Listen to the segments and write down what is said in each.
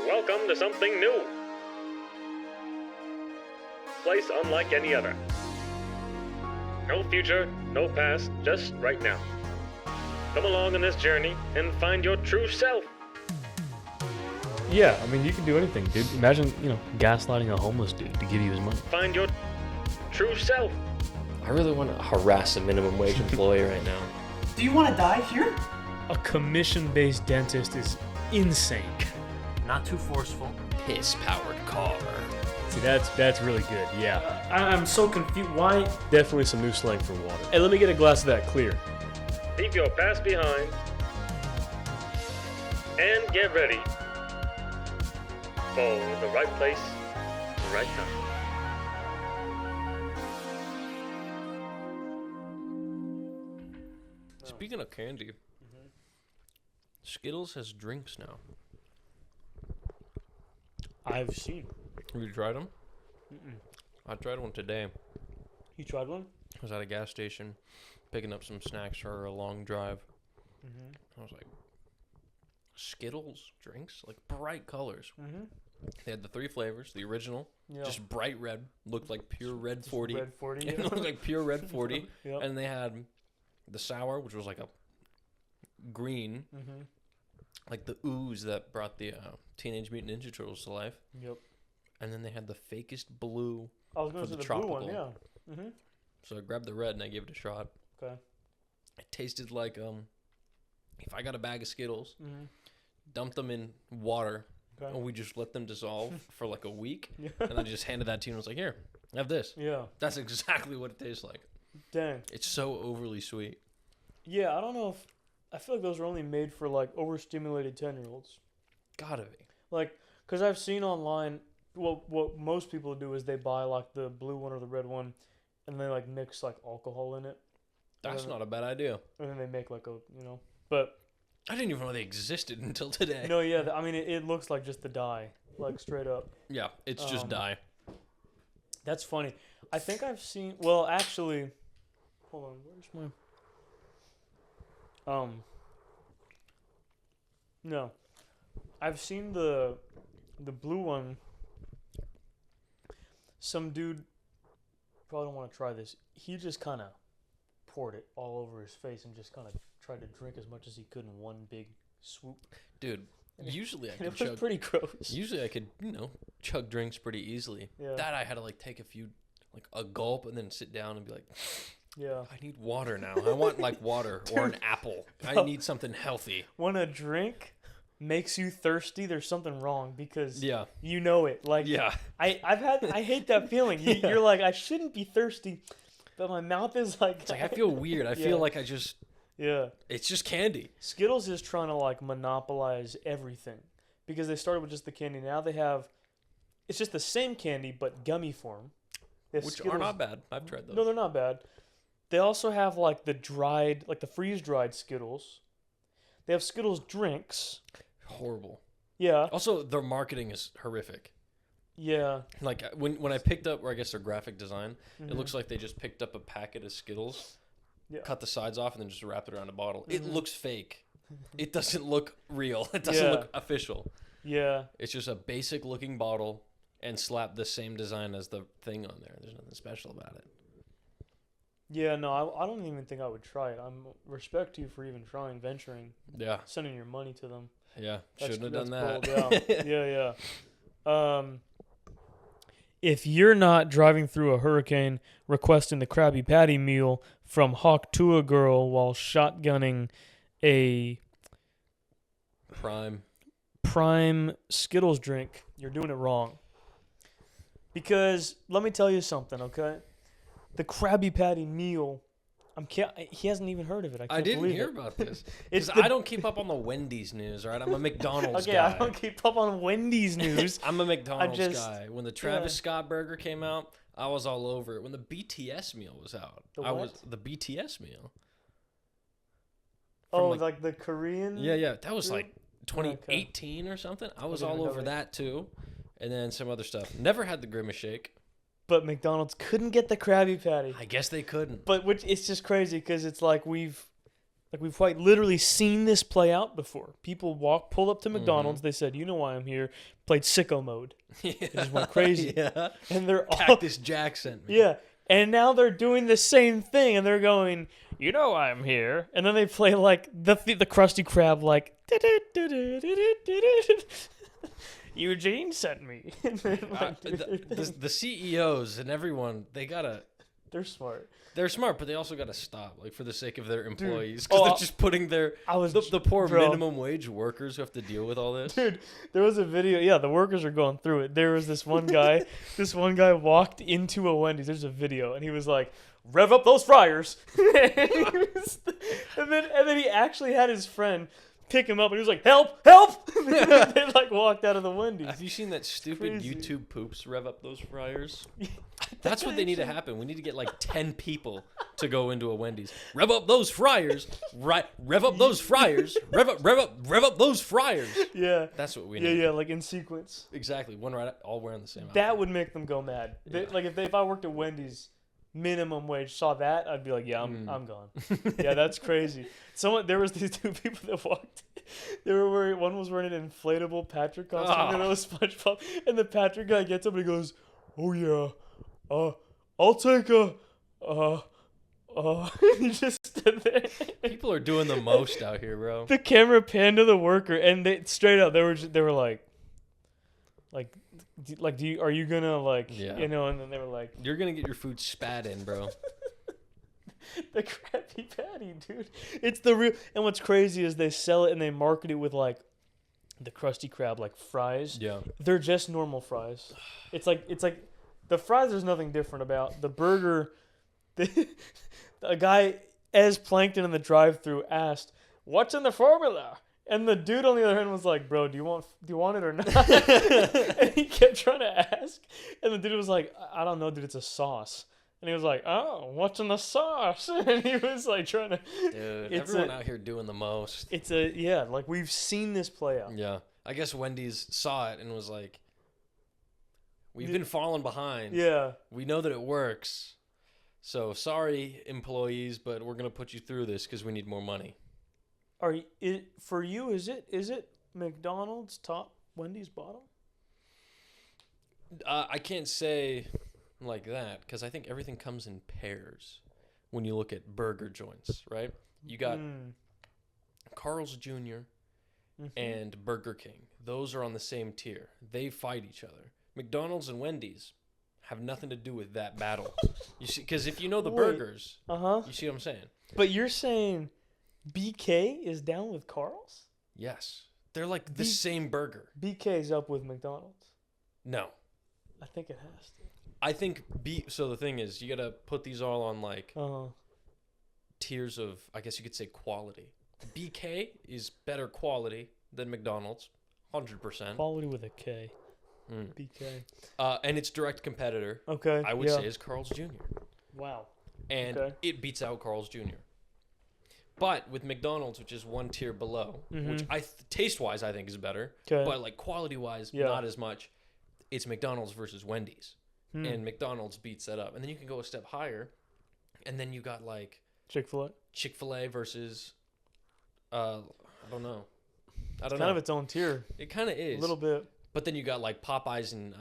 Welcome to something new. Place unlike any other. No future, no past, just right now. Come along on this journey and find your true self. Yeah, I mean, you can do anything, dude. Imagine, gaslighting a homeless dude to give you his money. Find your true self. I really want to harass a minimum wage employee right now. Do you want to die here? A commission-based dentist is insane. Not too forceful. Piss-powered car. See, that's really good, yeah. I'm so confused. Why? Definitely some new slang for water. Hey, let me get a glass of that clear. Leave your past behind. And get ready for the right place, the right time. Speaking of candy, Skittles has drinks now. I've seen. Have you tried them? Mm-mm. I tried one today. You tried one? I was at a gas station picking up some snacks for a long drive. Mm-hmm. I was like, Skittles drinks? Like bright colors. Mm-hmm. They had the 3 flavors. The original, Yeah. just bright red, looked like pure red 40. Red 40, It looked like pure red 40. Yep. And they had the sour, which was like a green, Mm-hmm. like the ooze that brought the Teenage Mutant Ninja Turtles to life. Yep. And then they had the fakest blue. I was going For to the say the blue one, tropical. yeah. Mm-hmm. So I grabbed the red and I gave it a shot. Okay. It tasted like if I got a bag of Skittles, Mm-hmm. dumped them in water, Okay. and we just let them dissolve for like a week, Yeah. and I just handed that to you and was like, here, have this. Yeah. That's exactly what it tastes like. Dang. It's so overly sweet. Yeah, I don't know if... I feel like those are only made for, like, overstimulated 10-year-olds. Gotta be. Like, because I've seen online... Well, what most people do is they buy, like, the blue one or the red one, and they, like, mix, like, alcohol in it. That's then- not a bad idea. And then they make, like, But, I didn't even know they existed until today. no, yeah, I mean, it looks like just the dye. Like, straight up. Yeah, it's just dye. That's funny. I think I've seen... Well, actually... Hold on, where's my... No. I've seen the blue one. Some dude... Probably don't want to try this. He just kind of poured it all over his face and just kind of tried to drink as much as he could in one big swoop. Dude, usually I And could it was chug... pretty gross. Usually I could, chug drinks pretty easily. Yeah. That I had to, like, take a gulp and then sit down and be like... Yeah. I need water now. I want like water or an apple. I need something healthy. When a drink makes you thirsty, there's something wrong because Yeah. you know it. Like Yeah. I hate that feeling. Yeah. You're like, I shouldn't be thirsty, but my mouth is like. It's like I feel weird. I Yeah. feel like I just. Yeah. It's just candy. Skittles is trying to like monopolize everything because they started with just the candy. Now they have, it's just the same candy but gummy form. They have Which are Skittles- not bad. I've tried those. No, they're not bad. They also have like the dried, like the freeze-dried Skittles. They have Skittles drinks. Horrible. Yeah. Also, their marketing is horrific. Yeah. Like when I picked up, or I guess their graphic design, Mhm. it looks like they just picked up a packet of Skittles, Yeah. cut the sides off, and then just wrapped it around a bottle. Mhm. It looks fake. It doesn't look real. It doesn't Yeah. look official. Yeah. It's just a basic looking bottle and slap the same design as the thing on there. There's nothing special about it. Yeah, no, I don't even think I would try it. I'm respect you for even trying, venturing, Yeah. sending your money to them. Yeah. That's- Shouldn't have done that's that. bold, yeah, yeah. If you're not driving through a hurricane requesting the Krabby Patty meal from Hawk to a girl while shotgunning a prime Skittles drink, you're doing it wrong. Because let me tell you something, okay? The Krabby Patty meal, he hasn't even heard of it. I I can't didn't believe hear it. about this. It's 'Cause the- I don't keep up on the Wendy's news, all right? I'm a McDonald's Okay, guy. I don't keep up on Wendy's news. I'm a McDonald's just- guy. When the Travis Scott burger came out, I was all over it. When the BTS meal was out, The I what? was the BTS meal. Oh, like- like the Korean? Yeah, that was Yeah. like 2018 or something. I was didn't all know over that. that too, and then some other stuff. Never had the Grimace Shake. But McDonald's couldn't get the Krabby Patty. I guess they couldn't. But it's just crazy because it's like we've Like we've quite literally seen this play out before. People pulled up to McDonald's. They said, "You know why I'm here?" Played sicko mode. It just went crazy. Yeah. And they're all Cactus Jack sent me. yeah. And now they're doing the same thing, and they're going, "You know why I'm here?" And then they play like the Krusty Krab, like Eugene sent me. And then, like, The CEOs and everyone, they're smart. they're smart, but they also got to stop, like for the sake of their employees, because they're just putting the poor minimum wage workers who have to deal with all this. Dude, there was a video. Yeah, the workers are going through it. There was this one guy. This one guy walked into a Wendy's. There's a video, and he was like, "Rev up those fryers," and then he actually had his friend pick him up, and he was like, "Help, help!" They like walked out of the Wendy's. Have you seen that stupid Crazy. YouTube poops rev up those fryers? That's what they need to happen. We need to get like 10 people to go into a Wendy's. Rev up those fryers. Right. Rev up those fryers. Rev up those fryers. Yeah. That's what we Yeah, need. yeah, like in sequence. Exactly. One right, all wearing the same outfit. That would make them go mad. Yeah. Like if I worked at Wendy's, minimum wage, saw that, I'd be like, yeah, I'm gone. Yeah, that's crazy. There was these two people that walked. One was wearing an inflatable Patrick costume, and it was SpongeBob. And the Patrick guy gets up and he goes, "Oh yeah, I'll take a, he just stood there. People are doing the most out here, bro. The camera panned to the worker, and they straight up, they were like, are you gonna Yeah. you know? And then they were like, You're going to get your food spat in, bro. the Krabby Patty, dude. It's the real. And what's crazy is they sell it and they market it with like the Krusty Krab like fries. Yeah. They're just normal fries. It's like the fries. There's nothing different about the burger. A guy as Plankton in the drive-thru asked, "What's in the formula?" And the dude on the other hand was like, "Bro, do you want it or not?" And he kept trying to ask, and the dude was like, "I don't know, dude. It's a sauce." And he was like, "Oh, what's in the sauce?" And he was like trying to. Dude, everyone out here doing the most. Like we've seen this play out. Yeah. I guess Wendy's saw it and was like, we've been falling behind. Yeah. We know that it works. So sorry, employees, but we're going to put you through this because we need more money. For you? Is it McDonald's top, Wendy's bottom? I can't say like that because I think everything comes in pairs when you look at burger joints, right? You got Carl's Jr. and Burger King. Those are on the same tier. They fight each other. McDonald's and Wendy's have nothing to do with that battle. You see, because if you know the burgers, you see what I'm saying? But you're saying BK is down with Carl's? Yes. They're like the same burger. BK's up with McDonald's. No. I think it has to. I think so the thing is, you got to put these all on like tiers of, I guess you could say, quality. BK is better quality than McDonald's, 100%. Quality with a K. BK. And its direct competitor, okay, I would say, is Carl's Jr. Wow. And it beats out Carl's Jr. But with McDonald's, which is one tier below, which taste-wise I think is better, but like quality-wise not as much, it's McDonald's versus Wendy's. And McDonald's beats that up. And then you can go a step higher, and then you got like Chick-fil-A versus, I don't know. It's kind of its own tier. It kind of is. A little bit. But then you got like Popeyes and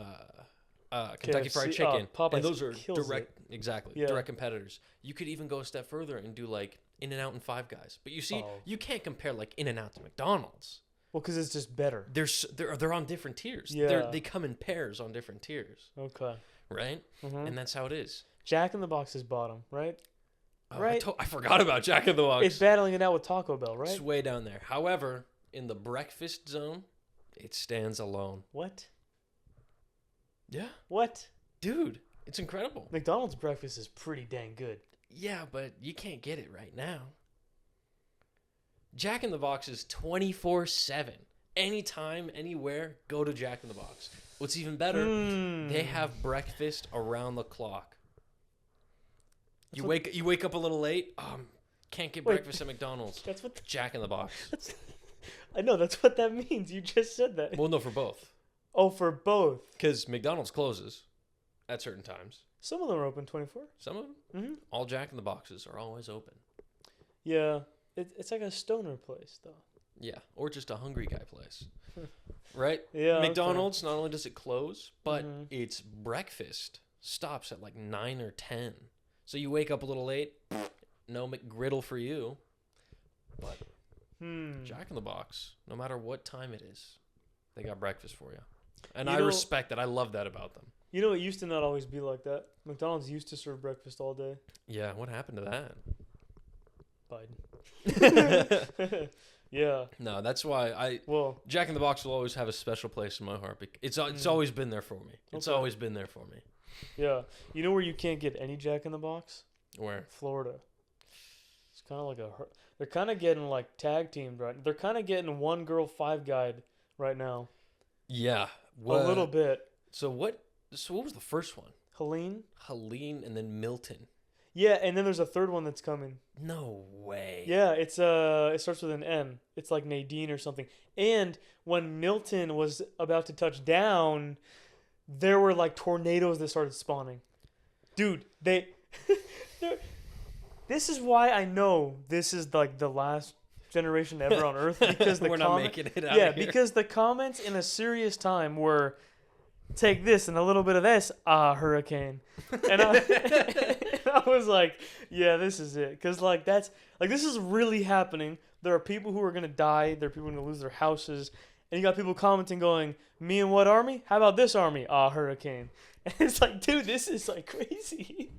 Kentucky KFC. Fried Chicken. Popeyes and those are kills direct competitors. You could even go a step further and do like In-N-Out and Five Guys. But you see, you can't compare like In-N-Out to McDonald's. Well, because it's just better. They're on different tiers. Yeah. They come in pairs on different tiers. Okay. Right? And that's how it is. Jack in the Box is bottom, right? Right. I forgot about Jack in the Box. It's battling it out with Taco Bell, right? It's way down there. However, in the breakfast zone, it stands alone. What? Yeah. What? Dude, it's incredible. McDonald's breakfast is pretty dang good. Yeah, but you can't get it right now. Jack in the Box is 24/7. Anytime, anywhere, go to Jack in the Box. What's even better, they have breakfast around the clock. You wake up a little late. Can't get breakfast at McDonald's. That's what Jack in the Box. I know that's what that means. You just said that. Well, no, for both. Oh, for both. Because McDonald's closes at certain times. Some of them are open 24. Some of them. All Jack in the Boxes are always open. Yeah. It's like a stoner place though. Yeah, or just a hungry guy place. Right? Yeah. McDonald's, not only does it close, but Mm-hmm. its breakfast stops at like 9 or 10. So you wake up a little late, no McGriddle for you. But Jack in the Box, no matter what time it is, they got breakfast for you. And I respect that. I love that about them. You know, it used to not always be like that. McDonald's used to serve breakfast all day. Yeah, what happened to that? Biden. Yeah. No, that's why Jack in the Box will always have a special place in my heart. It's always been there for me. It's always been there for me. Yeah. You know where you can't get any Jack in the Box? Where? Florida. It's kind of like they're kind of getting like tag teamed right. They're kind of getting one girl five guide right now. Yeah. A little bit. So what was the first one? Helene, and then Milton. Yeah, and then there's a third one that's coming. No way. Yeah, it starts with an N. It's like Nadine or something. And when Milton was about to touch down, there were like tornadoes that started spawning. Dude, this is why I know this is like the last generation ever on Earth, because we're not making it out. Yeah, of here. because the comments in A Serious Time were, take this and a little bit of this, hurricane. And I was like, yeah, this is it. Because, like, this is really happening. There are people who are going to die. There are people who are going to lose their houses. And you got people commenting going, me and what army? How about this army? Hurricane. And it's like, dude, this is, like, crazy.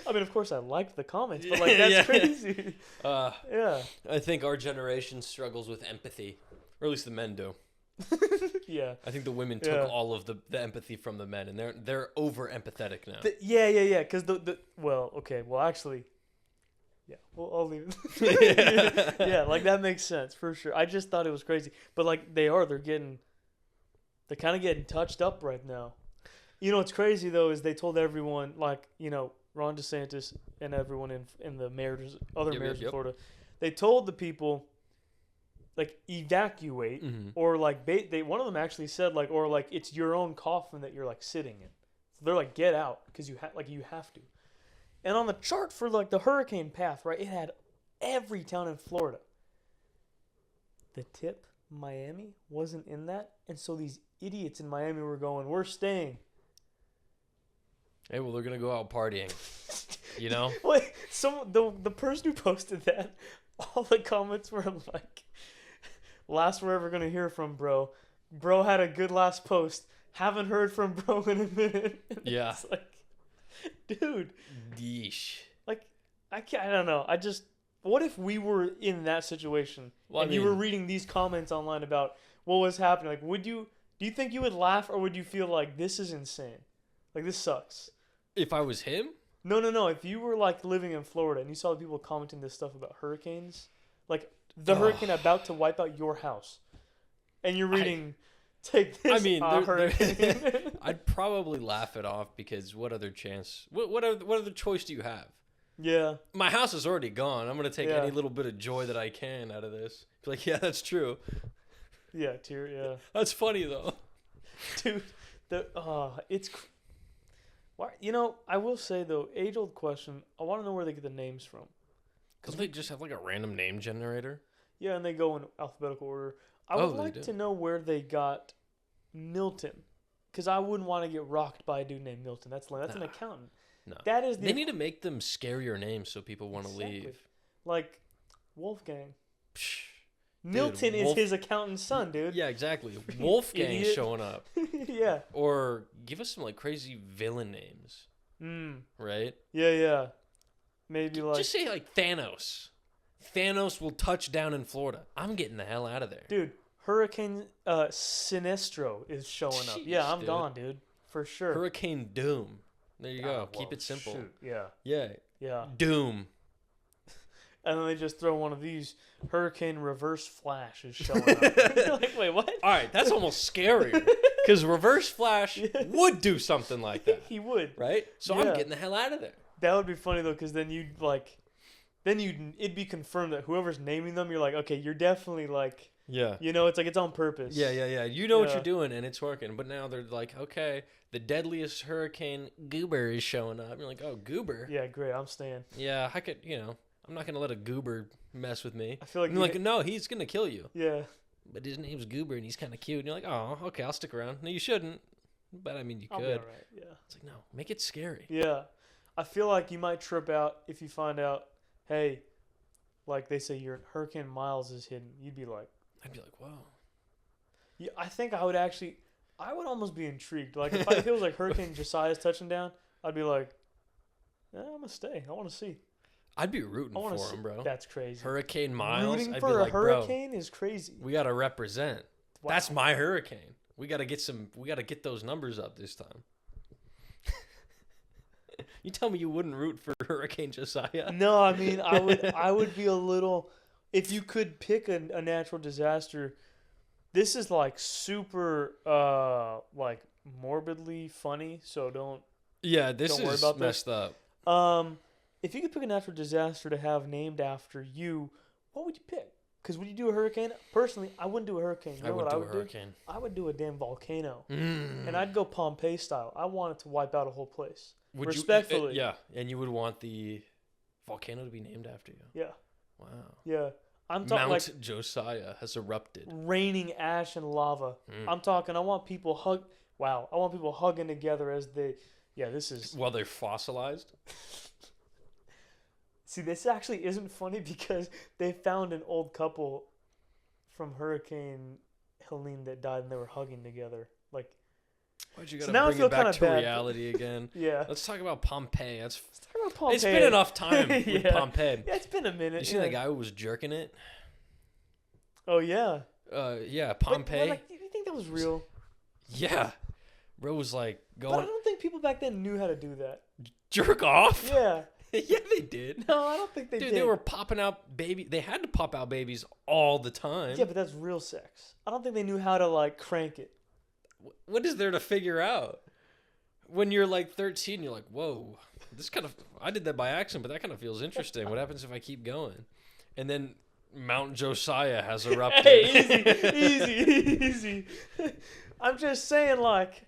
I mean, of course, I liked the comments, but, like, that's crazy. Yeah. I think our generation struggles with empathy. Or at least the men do. Yeah. I think the women took all of the empathy from the men, and they're over empathetic now. Yeah. Because actually, yeah. Well, I'll leave it. Yeah, like that makes sense for sure. I just thought it was crazy, but like they're kind of getting touched up right now. You know what's crazy though is they told everyone, like, you know, Ron DeSantis and everyone in the mayors, mayors in Florida, they told the people, like, evacuate, or like one of them actually said, like, or like it's your own coffin that you're like sitting in. So they're like, get out because you have to. And on the chart for like the hurricane path, right, it had every town in Florida. The tip, Miami, wasn't in that, and so these idiots in Miami were going, we're staying. Hey, well, they're gonna go out partying, you know. Wait, the person who posted that, all the comments were like, last we're ever going to hear from bro. Bro had a good last post. Haven't heard from bro in a minute. Yeah. It's like, dude. Yeesh. Like, I don't know. What if we were in that situation you were reading these comments online about what was happening? Like, do you think you would laugh, or would you feel like this is insane? Like, this sucks. If I was him? No. If you were like living in Florida and you saw the people commenting this stuff about hurricanes, like, the hurricane about to wipe out your house, and you're reading, take this. I mean, hurricane. I'd probably laugh it off because what other chance? What other choice do you have? Yeah. My house is already gone. I'm gonna take any little bit of joy that I can out of this. Be like, yeah, that's true. Yeah, yeah. That's funny though, dude. It's. Why? You know, I will say though, age-old question. I want to know where they get the names from. Because they just have like a random name generator. Yeah, and they go in alphabetical order. I would like to know where they got Milton, because I wouldn't want to get rocked by a dude named Milton. That's an accountant. No, that is. They need to make them scarier names so people want to leave. Like Wolfgang. Psh, Milton is his accountant's son, dude. Yeah, exactly. Wolfgang showing up. Yeah. Or give us some like crazy villain names. Right? Yeah. Maybe like... Just say like Thanos. Thanos will touch down in Florida. I'm getting the hell out of there. Dude, Hurricane Sinestro is showing up. Yeah, I'm gone, dude. For sure. Hurricane Doom. There you go. Keep it simple. Shoot. Yeah. Yeah. Doom. And then they just throw one of these. Hurricane Reverse Flash is showing up. Like, wait, what? All right, that's almost scarier. Because Reverse Flash would do something like that. He would. Right? So I'm getting the hell out of there. That would be funny, though, because then it'd be confirmed that whoever's naming them, you're like, okay, you're definitely like... Yeah. You know, it's like it's on purpose. Yeah. You know what you're doing, and it's working. But now they're like, okay, the deadliest hurricane Goober is showing up. You're like, oh, Goober? Yeah, great. I'm staying. Yeah, I could, I'm not gonna let a goober mess with me. I feel like and you're like, no, he's gonna kill you. Yeah. But his name's Goober and he's kind of cute. And you're like, oh, okay, I'll stick around. No, you shouldn't. But I mean, you I'll could. be all right. Yeah. It's like, no, make it scary. Yeah. I feel like you might trip out if you find out, hey, like they say your Hurricane Miles is hidden. You'd be like, I'd be like, whoa. yeah, I think I would almost be intrigued. Like if it was like Hurricane Josiah's touching down, I'd be like, yeah, I'm gonna stay. I want to see. I'd be rooting for him, bro. That's crazy. Hurricane Miles. Rooting I'd for be a like, hurricane is crazy. we gotta represent. Wow. That's my hurricane. We gotta get those numbers up this time. You tell me you wouldn't root for Hurricane Josiah? No, I mean I would be a little. If you could pick a natural disaster, this is like super like morbidly funny. So don't. Yeah, this Don't worry is about messed up. If you could pick a natural disaster to have named after you, what would you pick? Because would you do a hurricane? Personally, I wouldn't do a hurricane. You know I would what do I a would hurricane. I would do a damn volcano, Mm. and I'd go Pompeii style. I want it to wipe out a whole place. Would Respectfully. yeah, and you would want the volcano to be named after you. Yeah, Wow. yeah. I'm talking Mount like Josiah has erupted. raining ash and lava. Mm. I'm talking. I want people Wow. I want people hugging together as they. Yeah, this is. While they're fossilized. See, this actually isn't funny because they found an old couple from Hurricane Helene that died and they were hugging together. Like, Why'd you So gotta now I bring feel it back kinda to bad. reality again? yeah. Let's talk about Pompeii. Let's talk about Pompeii. It's been enough time with Yeah. Pompeii. Yeah, it's been a minute. You seen yeah. that guy who was jerking it? Oh, yeah. Yeah, But, Pompeii. like, do you think that was real? Yeah. Bro was like But I going don't think people back then knew how to do that. jerk off. Yeah. Yeah, they did. No, I don't think they Dude, did. they were popping out baby. They had to pop out babies all the time. Yeah, but that's real sex. I don't think they knew how to, like, crank it. What is there to figure out? When you're like 13, you're like, whoa, this kind of, I did that by accident, but that kind of feels interesting. What happens if I keep going? And then Mount Josiah has erupted. Hey, easy. I'm just saying, like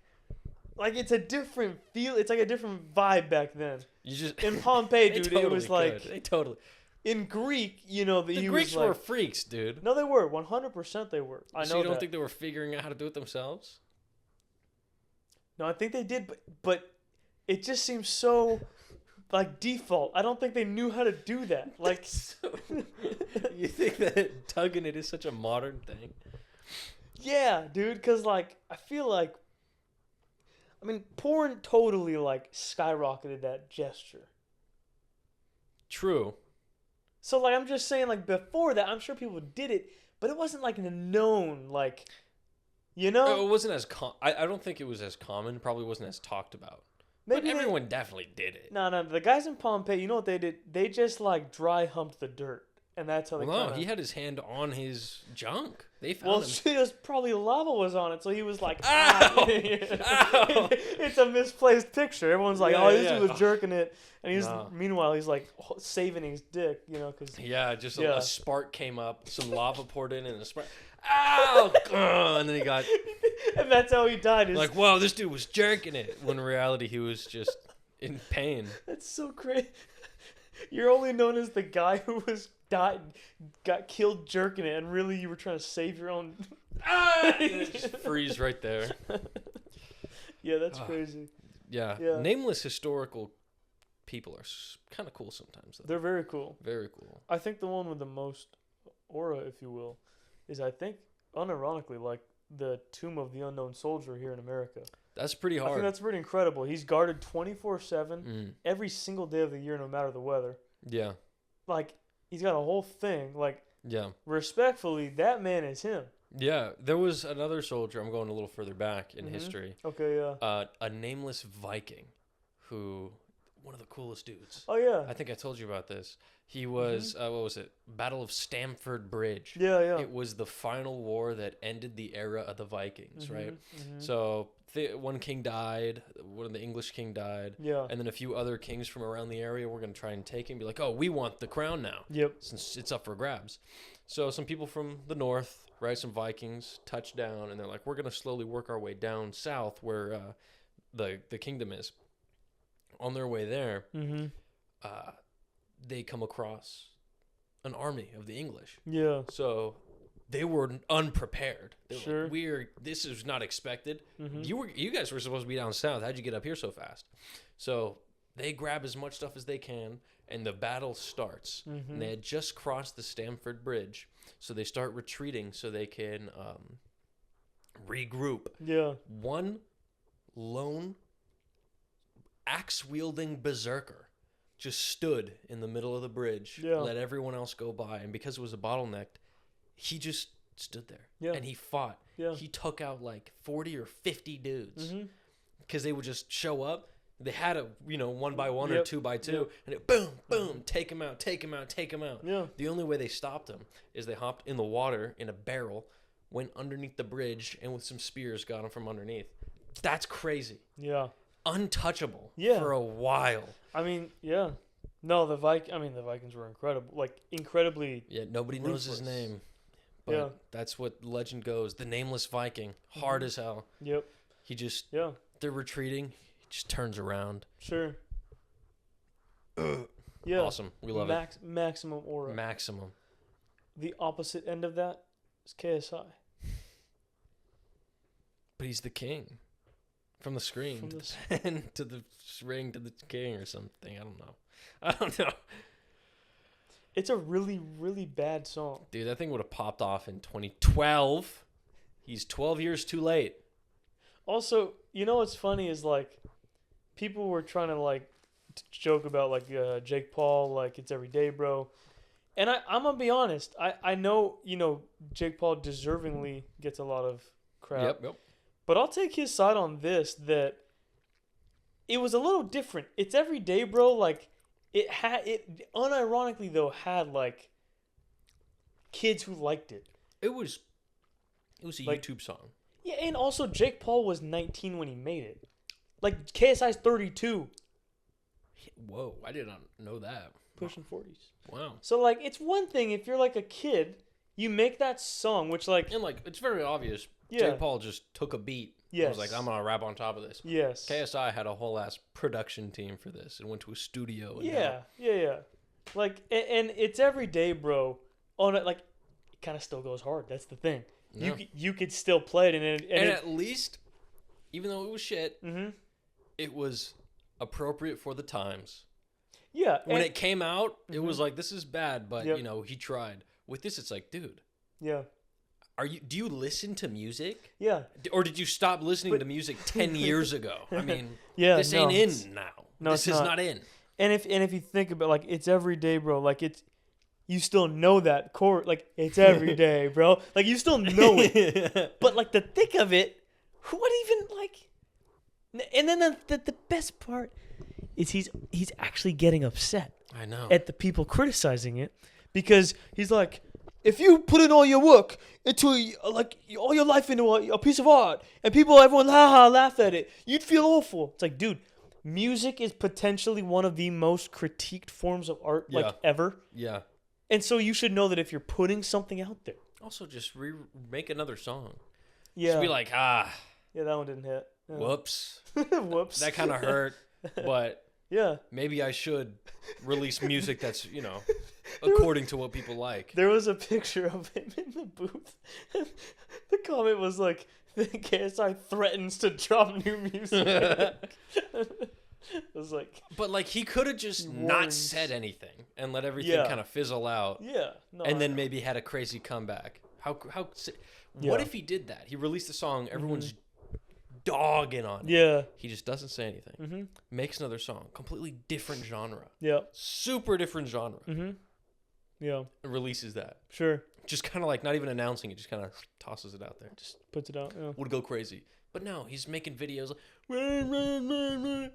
it's a different feel. It's like a different vibe back then. You just In Pompeii, they dude, totally it was like could. They totally. in Greek, you know, The he Greeks was like, were freaks, dude. no, they were 100%. They were. I know So you don't that. think they were figuring out how to do it themselves? No, I think they did, but it just seems so like default. I don't think they knew how to do that. Like, You think that tugging it is such a modern thing? yeah, dude, because like I feel like, I mean, porn totally like skyrocketed that gesture. True. So like I'm just saying, like before that, I'm sure people did it, but it wasn't like known, like, you know. It wasn't as I don't think it was as common. Probably wasn't as talked about. Maybe But everyone definitely did it. No, the guys in Pompeii, you know what they did? They just like dry humped the dirt, and that's how they. Well, no, kinda... he had his hand on his junk. They found Well, him. it was probably lava was on it, so he was like, Ow! "Ow!" Ow! It's a misplaced picture. Everyone's like, Yeah, "Oh, this yeah. dude was jerking it," and he's No. meanwhile he's like saving his dick, you know, because Yeah, just Yeah. A spark came up, some lava poured in, and a spark. Ow! And then he got and that's how he died. Is like, "Whoa, this dude was jerking it." When in reality, he was just in pain. that's so crazy. You're only known as the guy who got killed jerking it, and really you were trying to save your own. And it just freeze right there. Yeah, that's Ah. crazy. Yeah. Yeah. Nameless historical people are kind of cool sometimes. Though. They're very cool. Very cool. I think the one with the most aura, if you will, is I think unironically like the Tomb of the Unknown Soldier here in America. That's pretty I hard. think that's pretty incredible. He's guarded 24/7 Mm. every single day of the year, no matter the weather. Yeah. Like he's got a whole thing. Like Yeah. respectfully, that man is him. Yeah. There was another soldier. I'm going a little further back in Mhm. history. Okay, yeah. A nameless Viking, who one of the coolest dudes. Oh yeah. I think I told you about this. He was what was it? Battle of Stamford Bridge. Yeah, yeah. It was the final war that ended the era of the Vikings, right? Mhm. So one king died, one of the English king died, Yeah. and then a few other kings from around the area were going to try and take him, be like, "Oh, we want the crown now," Yep. since it's up for grabs. So some people from the north, right, some Vikings, touched down, and they're like, "We're going to slowly work our way down south where the kingdom is." On their way there, Mhm. they come across an army of the English. Yeah. So they were unprepared. They were Sure. like, this is not expected. Mm-hmm. You guys were supposed to be down south. How'd you get up here so fast? So they grab as much stuff as they can, and the battle starts. Mm-hmm. And they had just crossed the Stamford Bridge, so they start retreating so they can regroup. Yeah. One lone axe-wielding berserker just stood in the middle of the bridge, Yeah. let everyone else go by, and because it was a bottleneck, he just stood there. Yeah. And he fought. Yeah. He took out like 40 or 50 dudes Mm-hmm. because they would just show up. They had a, one by one or Yep. two by two, Yep. and it boom, boom, take him out, take him out, take him out. Yeah. The only way they stopped him is they hopped in the water in a barrel, went underneath the bridge, and with some spears got him from underneath. That's crazy. Yeah. Untouchable Yeah. for a while. I mean, yeah. No, the Vikings were incredible. Like, incredibly. Yeah, nobody knows his Ruthless. name. But Yeah. that's what legend goes. The Nameless Viking. Hard as hell. Yep. He just, Yeah. they're retreating. He just turns around. Sure. Yeah. Awesome. We love Maximum it. aura. Maximum. The opposite end of that is KSI. But he's the king. From the screen From to the the pen to the ring to the king or something. I don't know. It's a really, really bad song. Dude, that thing would have popped off in 2012. He's 12 years too late. Also, what's funny is, like, people were trying to, like, joke about, like, Jake Paul, like, it's every day, bro. And I'm going to be honest. I know, Jake Paul deservingly gets a lot of crap. Yep. But I'll take his side on this, that it was a little different. It's every day, bro. Like, it unironically, though, had, like, kids who liked it. It was a Like, YouTube song. Yeah, and also Jake Paul was 19 when he made it. Like, KSI's 32. Whoa, I did not know that. Pushing 40s. Wow. So, like, it's one thing if you're, like, a kid, you make that song, which, like... And, like, it's very obvious. Yeah. Jake Paul just took a beat. Yes. I was like, I'm going to rap on top of this. Yes. KSI had a whole ass production team for this and went to a studio. And Yeah. Like, and it's every day, bro. On it, like, it kind of still goes hard. That's the thing. Yeah. You could still play it, And at least, even though it was shit, Mm-hmm. it was appropriate for the times. Yeah. When it came out, it Mhm. was like, this is bad, but, Yep. he tried. With this, it's like, dude, Yeah. do you listen to music? Yeah. Or did you stop listening to music 10 years ago? I mean, Yeah. this ain't in now. No, this it's is not. not in. And if you think about, like, it's every day, bro. Like, you still know that chord. Like, it's every day, bro. Like, you still know it. But, like, the thick of it, what even, like... And then the best part is he's actually getting upset I know. at the people criticizing it, because he's like, if you put in all your work into like all your life into a piece of art, and everyone laugh at it, you'd feel awful. It's like, dude, music is potentially one of the most critiqued forms of art like ever, Yeah. and so you should know that if you're putting something out there, Also, just make another song. yeah, Just be like, yeah, that one didn't hit. Yeah. whoops. Whoops. That kind of hurt, but Yeah. maybe I should release music that's, according to what people like. There was a picture of him in the booth. The comment was like, the KSI threatens to drop new music. It was like, But, like, he could have just not warned. said anything and let everything Yeah. kind of fizzle out yeah. No, and I then know. maybe had a crazy comeback. What Yeah. if he did that? He released the song, everyone's dogging on it. Yeah. He just doesn't say anything. Mm-hmm. Makes another song, completely different genre. Yeah. Super different genre. Mm-hmm. Yeah. And releases that. Sure. Just kind of like not even announcing it, just kind of tosses it out there. Just Puts it out. Yeah. would go crazy. But no, he's making videos like,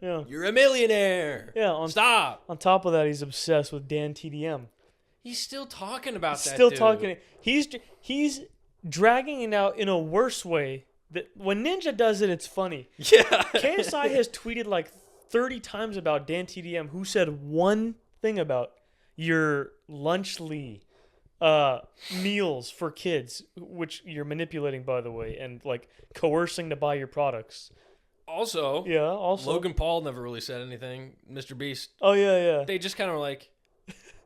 Yeah. you're a millionaire. Yeah. Stop. On top of that, he's obsessed with Dan TDM. He's still talking about that. Still dude. talking. He's dragging it out in a worse way. That when Ninja does it, it's funny. Yeah. KSI has tweeted like 30 times about Dan TDM, who said one thing about your lunchly meals for kids, which you're manipulating, by the way, and like coercing to buy your products. Also, Yeah. Also. Logan Paul never really said anything. Mr. Beast. Oh yeah. They just kind of were like,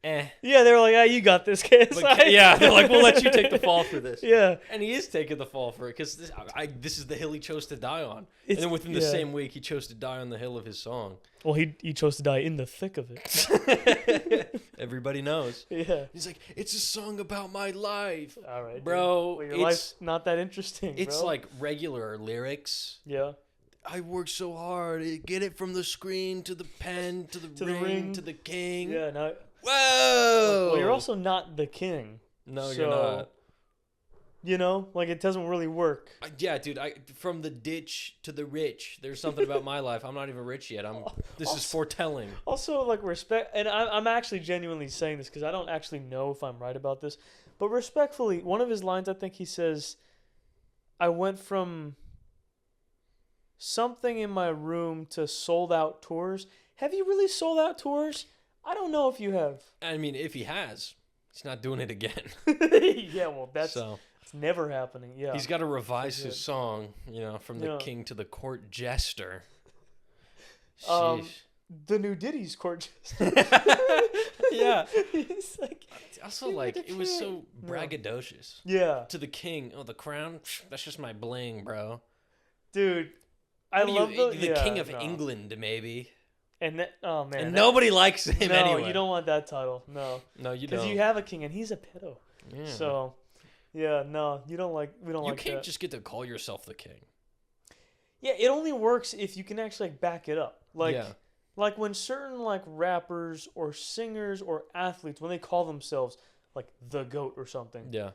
Yeah, they were like, you got this, KSI. But, yeah, they're like, we'll let you take the fall for this. Yeah. And he is taking the fall for it because this is the hill he chose to die on. It's- and then within the yeah. same week, he chose to die on the hill of his song. Well, he chose to die in the thick of it. Everybody knows. Yeah. He's like, it's a song about my life. All right, Bro, dude. Well, your life's not that interesting, It's bro. like regular lyrics. Yeah. I worked so hard. Get it from the screen to the pen to the ring to the king. Yeah, no. Whoa! Well, you're also not the king. No, so, you're not. You know, like it doesn't really work. Yeah, dude. From the ditch to the rich. There's something about my life. I'm not even rich yet. This is foretelling. Also, like respect, and I'm actually genuinely saying this because I don't actually know if I'm right about this, but respectfully, one of his lines, I think he says, "I went from something in my room to sold out tours." Have you really sold out tours? I don't know if you have. I mean, if he has, he's not doing it again. Yeah, well, that's So it's never happening. Yeah, he's got to revise That's his it. song. From the Yeah. king to the court jester. Um, Sheesh. the new Diddy's court. Yeah. He's like, Also, like, it was so braggadocious. yeah, To the king. Oh, the crown? That's just my bling, bro. dude. I What are love you, the the king of no. England, maybe. And that, oh man, And that- nobody likes him no, anyway. you don't want that title. No, No, you because don't. you have a king and he's a pedo. Yeah. So, yeah, no, you don't like. We don't you like can't that. just get to call yourself the king. Yeah, it only works if you can actually like back it up. Like, Yeah. like when certain like rappers or singers or athletes when they call themselves like the GOAT or something. Yeah.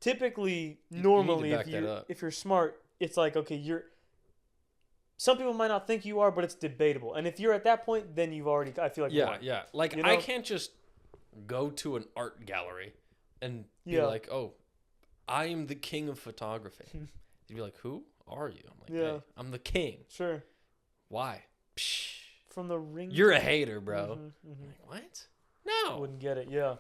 Typically, need to normally, back that up. if you're smart, it's like okay, you're. Some people might not think you are, but it's debatable. And if you're at that point, then you've already. I feel like Yeah, won. yeah. Like, You I know? can't just go to an art gallery and be Yeah. like, oh, I am the king of photography. You'd be like, who are you? I'm like, Yeah. hey, I'm the king. Sure. Why? Psh, From the ring. you're a hater, bro. Mhm, mhm. I'm like, what? I No. wouldn't get it. Yeah.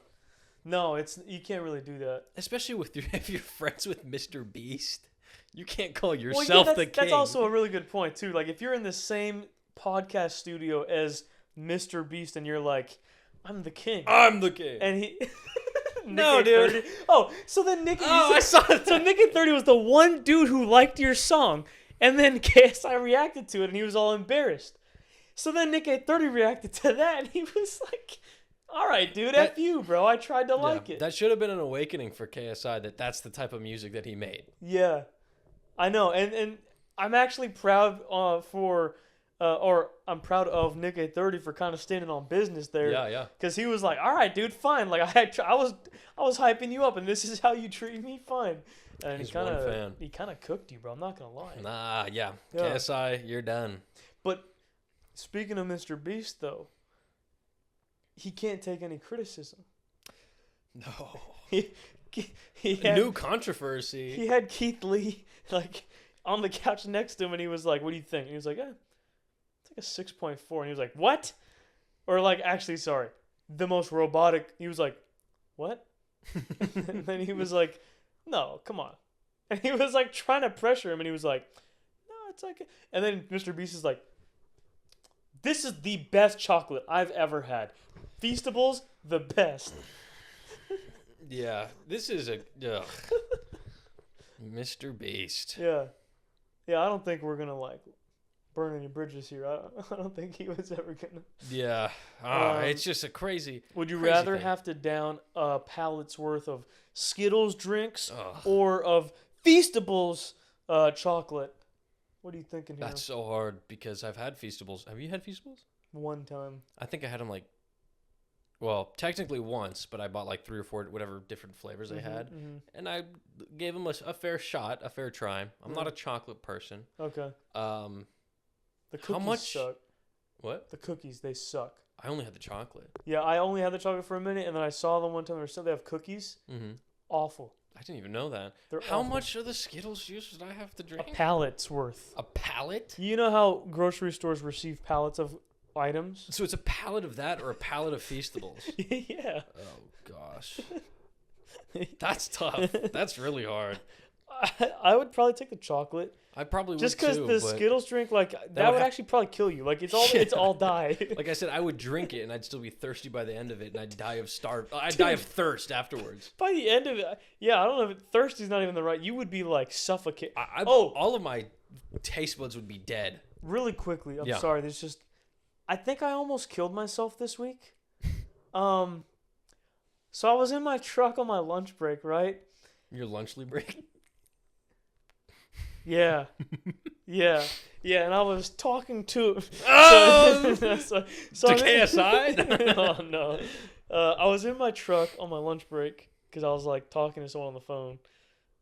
No, it's you can't really do that. Especially if you're friends with Mr. Beast. You can't call Well, yourself yeah, the king. that's also a really good point too. Like if you're in the same podcast studio as Mr. Beast and you're like, I'm the king, I'm the king. and he. No, Nick dude. 30 Oh, so then Nick. Oh, I saw that. So Nick at 30 was the one dude who liked your song, and then KSI reacted to it, and he was all embarrassed. So then Nick at 30 reacted to that, and he was like, "All right, dude, That- F you, bro. I tried to Yeah, like it." That should have been an awakening for KSI that that's the type of music that he made. Yeah, I know, and I'm actually proud I'm proud of Nick at 30 for kind of standing on business there. Yeah, yeah. Because he was like, "All right, dude, fine. Like I was hyping you up, and this is how you treat me, fine." And He's he kind one fan. of he kind of cooked you, bro. I'm not gonna lie. Nah, yeah. Yeah. KSI, you're done. But speaking of Mr. Beast, though, he can't take any criticism. No. He had, New controversy. he had Keith Lee like on the couch next to him, and he was like, "What do you think?" And he was like, "It's like a 6.4." And he was like, "What?" Or like, actually, sorry, the most robotic. He was like, "What?" And then he was like, "No, come on." And he was like trying to pressure him, and he was like, "No, it's like." And then Mr. Beast is like, "This is the best chocolate I've ever had. Feastables, the best." Yeah, this is a Mr. Beast. Yeah. Yeah, I don't think we're going to, like, burn any bridges here. I don't think he was ever going to. Yeah, it's just a crazy. Would you crazy rather thing. have to down a pallet's worth of Skittles drinks Ugh. or of Feastables chocolate? What are you thinking here? That's so hard because I've had Feastables. Have you had Feastables? One time. I think I had them well, technically once, but I bought like 3 or 4 whatever different flavors they had, and I gave them a fair shot, a fair try. I'm not a chocolate person. Okay. The cookies how much? suck. What? The cookies, they suck. I only had the chocolate. Yeah, I only had the chocolate for a minute, and then I saw them one time. They have cookies. Mm-hmm. Awful. I didn't even know that. They're How awful. much of the Skittles juice did I have to A drink? pallet's worth. A pallet? You know how grocery stores receive pallets of items? So it's a pallet of that or a pallet of Feastables? Yeah. Oh, gosh. That's tough. That's really hard. I would probably take the chocolate. I probably would just because too, the but Skittles drink, like that would actually probably kill you. Like it's all die. like I said, I would drink it and I'd still be thirsty by the end of it, and I'd die of I'd die of thirst afterwards. By the end of it, yeah, I don't know if thirsty is not even the right. You would be like suffocated. All of my taste buds would be dead. Really quickly, I'm Yeah. sorry. There's just, I think I almost killed myself this week. So I was in my truck on my lunch break, right? Your lunchly break. Yeah. Yeah, and I was talking to. Oh! so To I'm in- KSI? Oh no! I was in my truck on my lunch break because I was like talking to someone on the phone,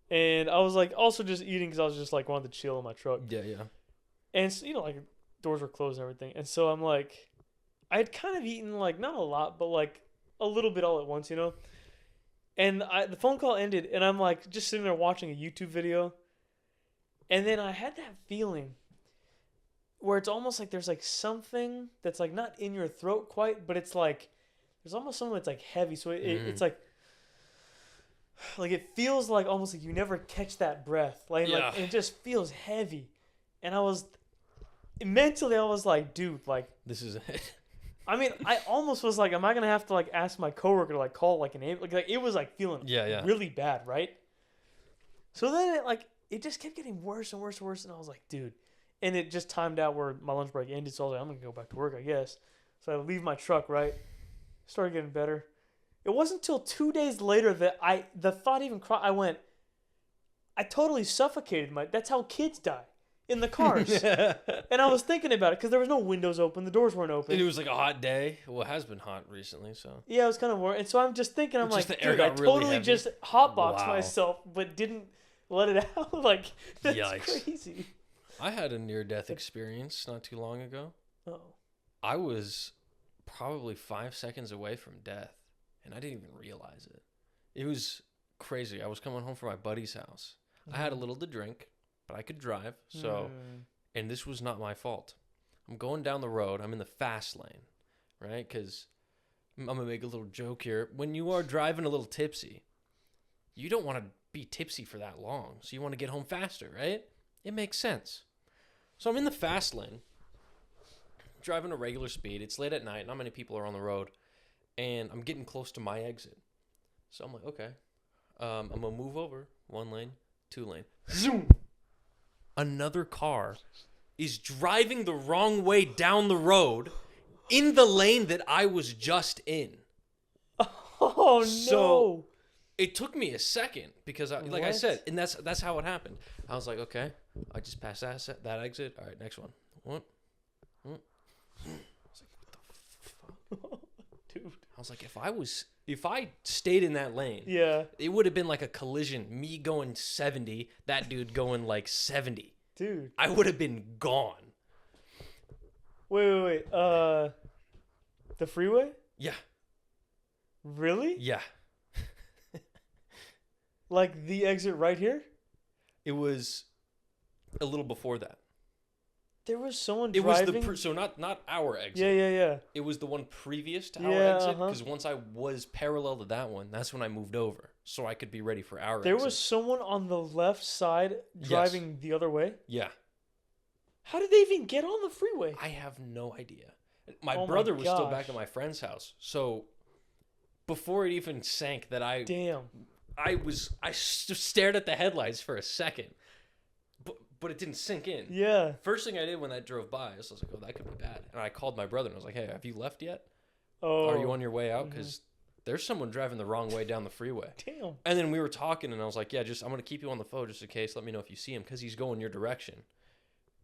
and I was like also just eating because I was just like wanted to chill in my truck. Yeah. And so, like doors were closed and everything, and so I'm like, I had kind of eaten like not a lot, but like a little bit all at once, And the phone call ended, and I'm like just sitting there watching a YouTube video. And then I had that feeling where it's almost like there's like something that's like not in your throat quite, but it's like there's almost something that's like heavy. So it's like it feels like almost like you never catch that breath. Like it just feels heavy. And I was mentally like, dude, like This is it. I mean, I almost was like, am I gonna have to like ask my coworker to like call like an ambulance? Like it was like feeling really bad, right? So then it just kept getting worse and worse and worse, and I was like, dude. And it just timed out where my lunch break ended, so I was like, I'm going to go back to work, I guess. So I leave my truck, right? Started getting better. It wasn't until 2 days later that the thought even crossed. I totally suffocated. That's how kids die, in the cars. And I was thinking about it, because there was no windows open, the doors weren't open. And it was like a hot day. Well, it has been hot recently, so. Yeah, it was kind of warm. And so I'm just thinking, I'm Just like, the air dude, I got really totally heavy. just hotboxed Wow. myself, but didn't let it out. Like, that's Yikes. crazy. I had a near-death experience not too long ago. Oh. I was probably 5 seconds away from death, and I didn't even realize it. It was crazy. I was coming home from my buddy's house. I had a little to drink, but I could drive, so... And this was not my fault. I'm going down the road. I'm in the fast lane, right? Because I'm going to make a little joke here. When you are driving a little tipsy, you don't want to be tipsy for that long. So you want to get home faster, right? It makes sense. So I'm in the fast lane, driving a regular speed. It's late at night. Not many people are on the road. And I'm getting close to my exit. So I'm like, okay. I'm going to move over 1 lane, 2 lane. Zoom! Another car is driving the wrong way down the road in the lane that I was just in. Oh, no. So it took me a second because, like I What? said, and that's how it happened. I was like, okay, I just passed that exit. All right, next one. What? I was like, what the fuck? Dude. I was like, if I stayed in that lane, Yeah. it would have been like a collision. Me going 70, that dude going like 70. Dude. I would have been gone. Wait. The freeway? Yeah. Really? Yeah. Like the exit right here? It was a little before that. There was someone It was driving. so not our exit. Yeah. It was the one previous to our Yeah, exit because once I was parallel to that one, that's when I moved over so I could be ready for our There exit. was someone on the left side driving the other way. Yeah. How did they even get on the freeway? I have no idea. My Oh my brother was still gosh. back at my friend's house. So before it even sank that I Damn. stared at the headlights for a second. But it didn't sink in. Yeah. First thing I did when that drove by, I was like, oh, that could be bad. And I called my brother and I was like, hey, have you left yet? Oh. Are you on your way out? Because there's someone driving the wrong way down the freeway. Damn. And then we were talking and I was like, yeah, I'm going to keep you on the phone just in case. Let me know if you see him because he's going your direction.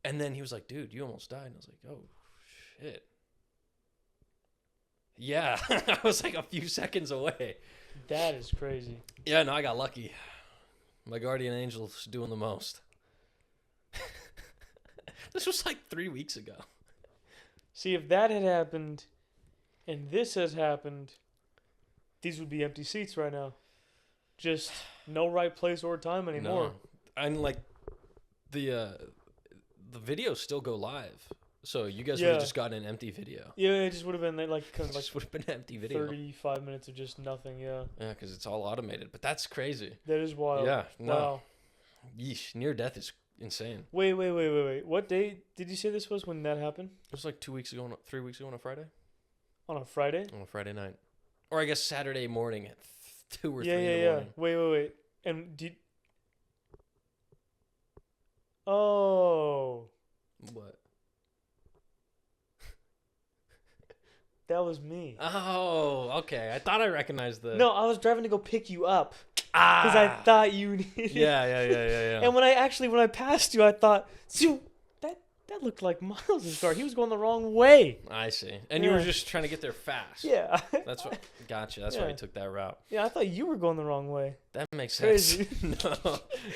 And then he was like, dude, you almost died. And I was like, oh, shit. Yeah. I was like a few seconds away. That is crazy. Yeah, no, I got lucky. My guardian angel's doing the most. This was like 3 weeks ago. See, if that had happened and this has happened, these would be empty seats right now. Just no right place or time anymore. No. And like the videos still go live. So you guys would have just gotten an empty video. Yeah, it just would have been like It just would have been an empty video. 35 minutes of just nothing, yeah. Yeah, because it's all automated. But that's crazy. That is wild. Yeah, no. Wow. Yeesh, near death is insane. Wait. What day did you say this was when that happened? It was like 2 weeks ago, 3 weeks ago on a Friday. On a Friday? On a Friday night, or I guess Saturday morning at 2 or 3 Yeah. in the morning. Wait. And did. Oh, What? that was me. Oh, okay. I thought I recognized the. No, I was driving to go pick you up Ah. because I thought you needed. Yeah. And when I passed you, I thought, "Zoom, that looked like Miles' car. He was going the wrong way." I see. And you were Yeah. just trying to get there fast. Yeah. That's what. Gotcha. That's why Yeah. I took that route. Yeah, I thought you were going the wrong way. That makes sense. Crazy.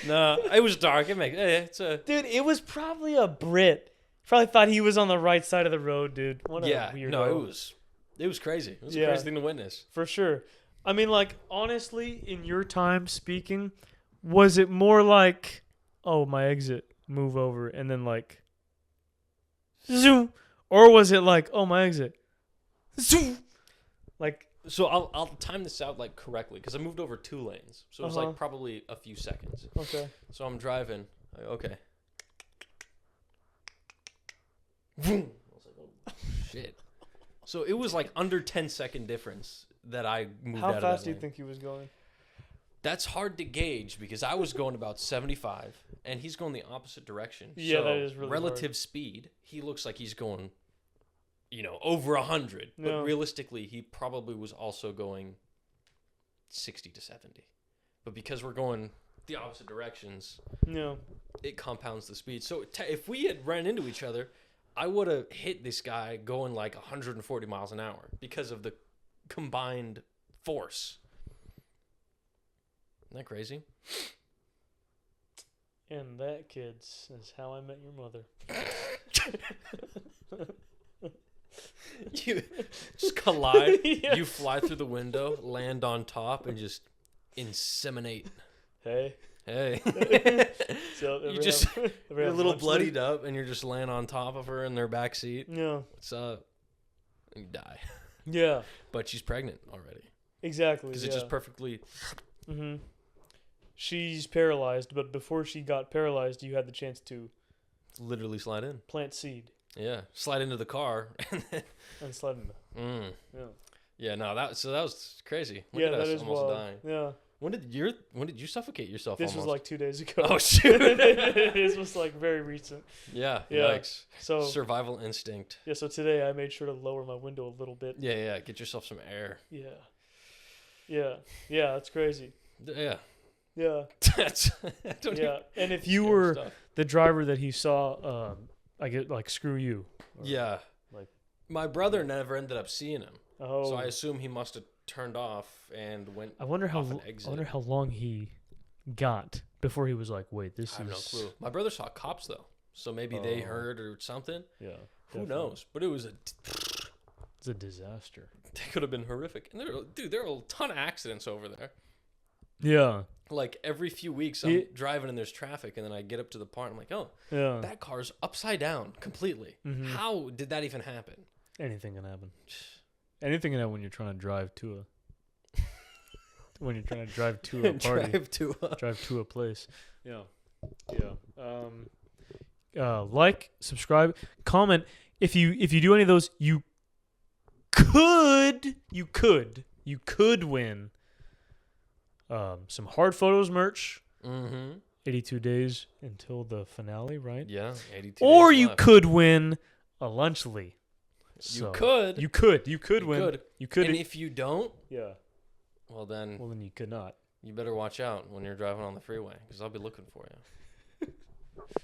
No. It was dark. It's a. Dude, it was probably a Brit. Probably thought he was on the right side of the road, dude. What a Yeah. weirdo. No, it was crazy. It was a Yeah. crazy thing to witness. For sure. I mean, like, honestly, in your time speaking, was it more like, oh, my exit, move over, and then like, zoom? Or was it like, oh, my exit, zoom? Like, So I'll time this out like correctly because I moved over 2 lanes, so it was Uh-huh. like probably a few seconds. okay. So I'm driving. Okay. Vroom. I was like, oh shit. So it was like under 10-second difference that I moved out How of fast that do you lane. think he was going? That's hard to gauge because I was going about 75 and he's going the opposite direction. Yeah, so that is really relative speed. He looks like he's going, over 100. No. But realistically, he probably was also going 60 to 70. But because we're going the opposite directions, No. it compounds the speed. So if we had ran into each other, I would have hit this guy going like 140 miles an hour because of the combined force. Isn't that crazy? And that, kids, is how I met your mother. You just collide. Yeah. You fly through the window, land on top, and just inseminate. Hey. Hey. So, You ever just- have- ever You're a have little lunch bloodied late? up, and you're just laying on top of her in their back seat. No. What's up? And you die. Yeah. But she's pregnant already. Exactly. Because yeah. it just perfectly... Mm-hmm. She's paralyzed, but before she got paralyzed, you had the chance to literally slide in. plant seed Yeah. Slide into the car. And then, and slide in. Yeah. Yeah, no, that was crazy. Look Yeah, at that us is almost wild. dying. Yeah. When did you suffocate yourself This almost? was like 2 days ago. Oh, shoot. This was like very recent. Yeah, Yeah. yikes. So Survival instinct. yeah, so today I made sure to lower my window a little bit. Yeah, get yourself some air. Yeah. Yeah. Yeah, that's crazy. Yeah. Yeah. That's I don't Yeah. And if you scary were stuff. the driver that he saw, I get like screw you. Or, Yeah. like- My brother never ended up seeing him. Oh. So I assume he must have turned off and went I wonder how off an I exit. wonder how long he got before he was like, wait, this I have is no clue. My brother saw cops though. So maybe they Oh. heard or something. Yeah. Who definitely. knows? But it was It's a disaster. they could have been horrific. And there are a ton of accidents over there. Yeah. Like every few weeks I'm Yeah. driving and there's traffic and then I get up to the part and I'm like, oh, Yeah. that car's upside down completely. Mhm. How did that even happen? Anything can happen. Anything can happen when you're trying to drive to a when you're trying to drive to a party. Drive to Drive to a place. Yeah. Yeah. Like, subscribe, comment. If you do any of those, you could win some Hard Photos merch. Mm-hmm. 82 days until the finale, right? Yeah, 82 Or days you left. could win a Lunchly. You could. You could win. could. You could. And if you don't, Yeah. well then Well, then you could not. you better watch out when you're driving on the freeway because I'll be looking for you.